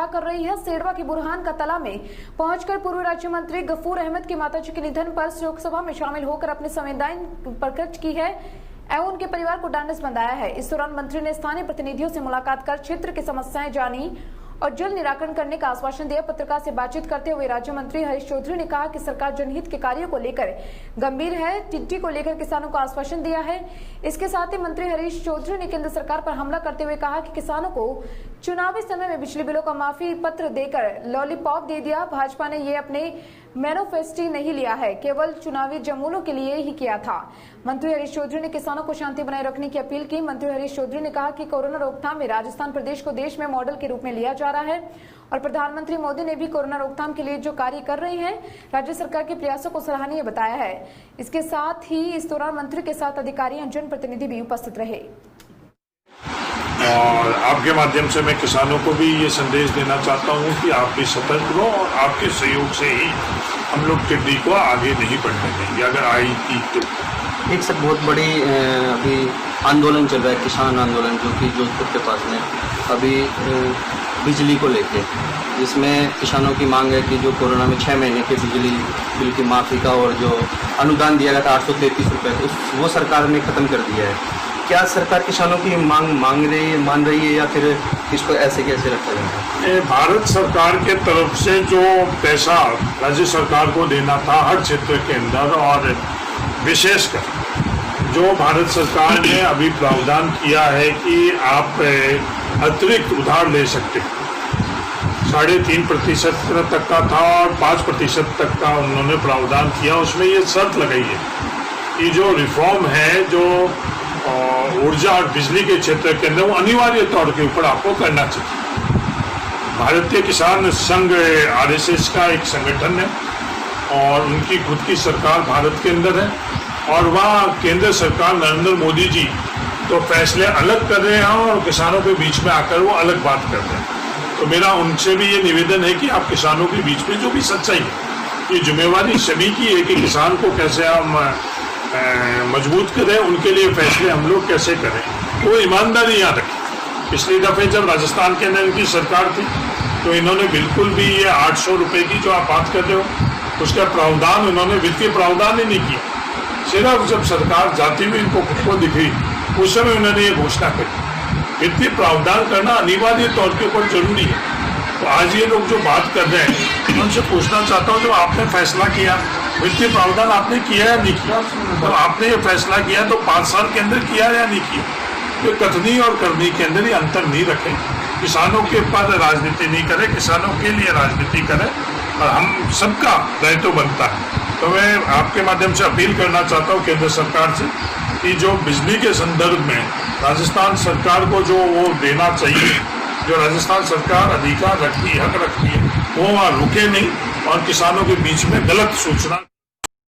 क्या कर रही है। सेडवा के बुरहान का तला में पहुंचकर पूर्व राज्य मंत्री गफूर अहमद की माताजी के निधन पर शोक सभा में शामिल होकर अपनी संवेदनाएं प्रकट की है एवं उनके परिवार को ढांढस बंधाया है। इस दौरान मंत्री ने स्थानीय प्रतिनिधियों से मुलाकात कर क्षेत्र की समस्याएं जानी और जल्द निराकरण करने का आश्वासन दिया। पत्रकार से बातचीत करते हुए राज्य मंत्री हरीश चौधरी ने कहा कि सरकार जनहित के कार्यों को लेकर गंभीर है। टिड्डी को लेकर किसानों को आश्वासन दिया है। इसके साथ ही मंत्री हरीश चौधरी ने केंद्र सरकार पर हमला करते हुए कहा कि किसानों को चुनावी समय में बिजली बिलों का माफी पत्र देकर लॉलीपॉप दे दिया। भाजपा ने ये अपने मैनिफेस्टो नहीं लिया है, केवल चुनावी जमूलों के लिए ही किया था। मंत्री हरीश चौधरी ने किसानों को शांति बनाए रखने की अपील की। मंत्री हरीश चौधरी ने कहा कि कोरोना रोकथाम में राजस्थान प्रदेश को देश में मॉडल के रूप में लिया जा रहा है और प्रधानमंत्री मोदी ने भी कोरोना रोकथाम के लिए जो कार्य कर रहे हैं राज्य सरकार के प्रयासों को सराहनीय बताया है। इसके साथ ही इस दौरान मंत्री के साथ अधिकारी और जनप्रतिनिधि भी उपस्थित रहे। और आपके माध्यम से मैं किसानों को भी ये संदेश देना चाहता हूँ कि आप भी सतर्क रहो और आपके सहयोग से ही हम लोग टिड्डी को आगे नहीं बढ़ने देंगे अगर आई थी तो। एक सब बहुत बड़ी अभी आंदोलन चल रहा है, किसान आंदोलन, जो कि जोधपुर के पास में अभी बिजली को लेके, जिसमें किसानों की मांग है कि जो कोरोना में 6 महीने के बिजली बिल की माफ़ी का और जो अनुदान दिया गया था 833 रुपये, वो सरकार ने ख़त्म कर दिया है। क्या सरकार किसानों की मान रही है या फिर इसको ऐसे कैसे रखा जाए? भारत सरकार के तरफ से जो पैसा राज्य सरकार को देना था हर क्षेत्र के अंदर, और विशेषकर जो भारत सरकार ने अभी प्रावधान किया है कि आप अतिरिक्त उधार ले सकते हैं, 3.5% तक का था और 5% तक का उन्होंने प्रावधान किया। उसमें ये शर्त लगाई है कि जो रिफॉर्म है जो ऊर्जा और बिजली के क्षेत्र के अंदर, वो अनिवार्य तौर के ऊपर आपको करना चाहिए। भारतीय किसान संघ RSS का एक संगठन है और उनकी खुद की सरकार भारत के अंदर है और वहाँ केंद्र सरकार नरेंद्र मोदी जी तो फैसले अलग कर रहे हैं और किसानों के बीच में आकर वो अलग बात कर रहे हैं। तो मेरा उनसे भी ये निवेदन है कि आप किसानों के बीच में जो भी सच्चाई है, ये जिम्मेवारी सभी की है कि किसान को कैसे हम मजबूत करें, उनके लिए फैसले हम लोग कैसे करें, वो ईमानदारी यहाँ रखें। पिछली दफ़े जब राजस्थान के अंदर इनकी सरकार थी तो इन्होंने बिल्कुल भी ये 800 रुपये की जो आप बात कर रहे हो उसका प्रावधान, उन्होंने वित्तीय प्रावधान ही नहीं किया। सिर्फ जब सरकार जाती हुई इनको खुद को दिखी उस समय उन्होंने ये घोषणा करी। वित्तीय प्रावधान करना अनिवार्य तौर के ऊपर जरूरी है। तो आज ये लोग जो बात कर रहे हैं उनसे पूछना चाहता हूँ, जो आपने फैसला किया वित्तीय प्रावधान आपने किया या नहीं किया? तो आपने ये फैसला किया तो 5 साल के अंदर किया या नहीं किया? तो कथनी और करनी के अंदर ही अंतर नहीं रखें, किसानों के ऊपर राजनीति नहीं करें, किसानों के लिए राजनीति करें और हम सबका दायित्व बनता है। तो मैं आपके माध्यम से अपील करना चाहता हूँ केंद्र सरकार से कि जो बिजली के संदर्भ में राजस्थान सरकार को जो वो देना चाहिए, जो राजस्थान सरकार अधिकार रखती है, हक रखती है, वो वहाँ रुके नहीं और किसानों के बीच में गलत सूचना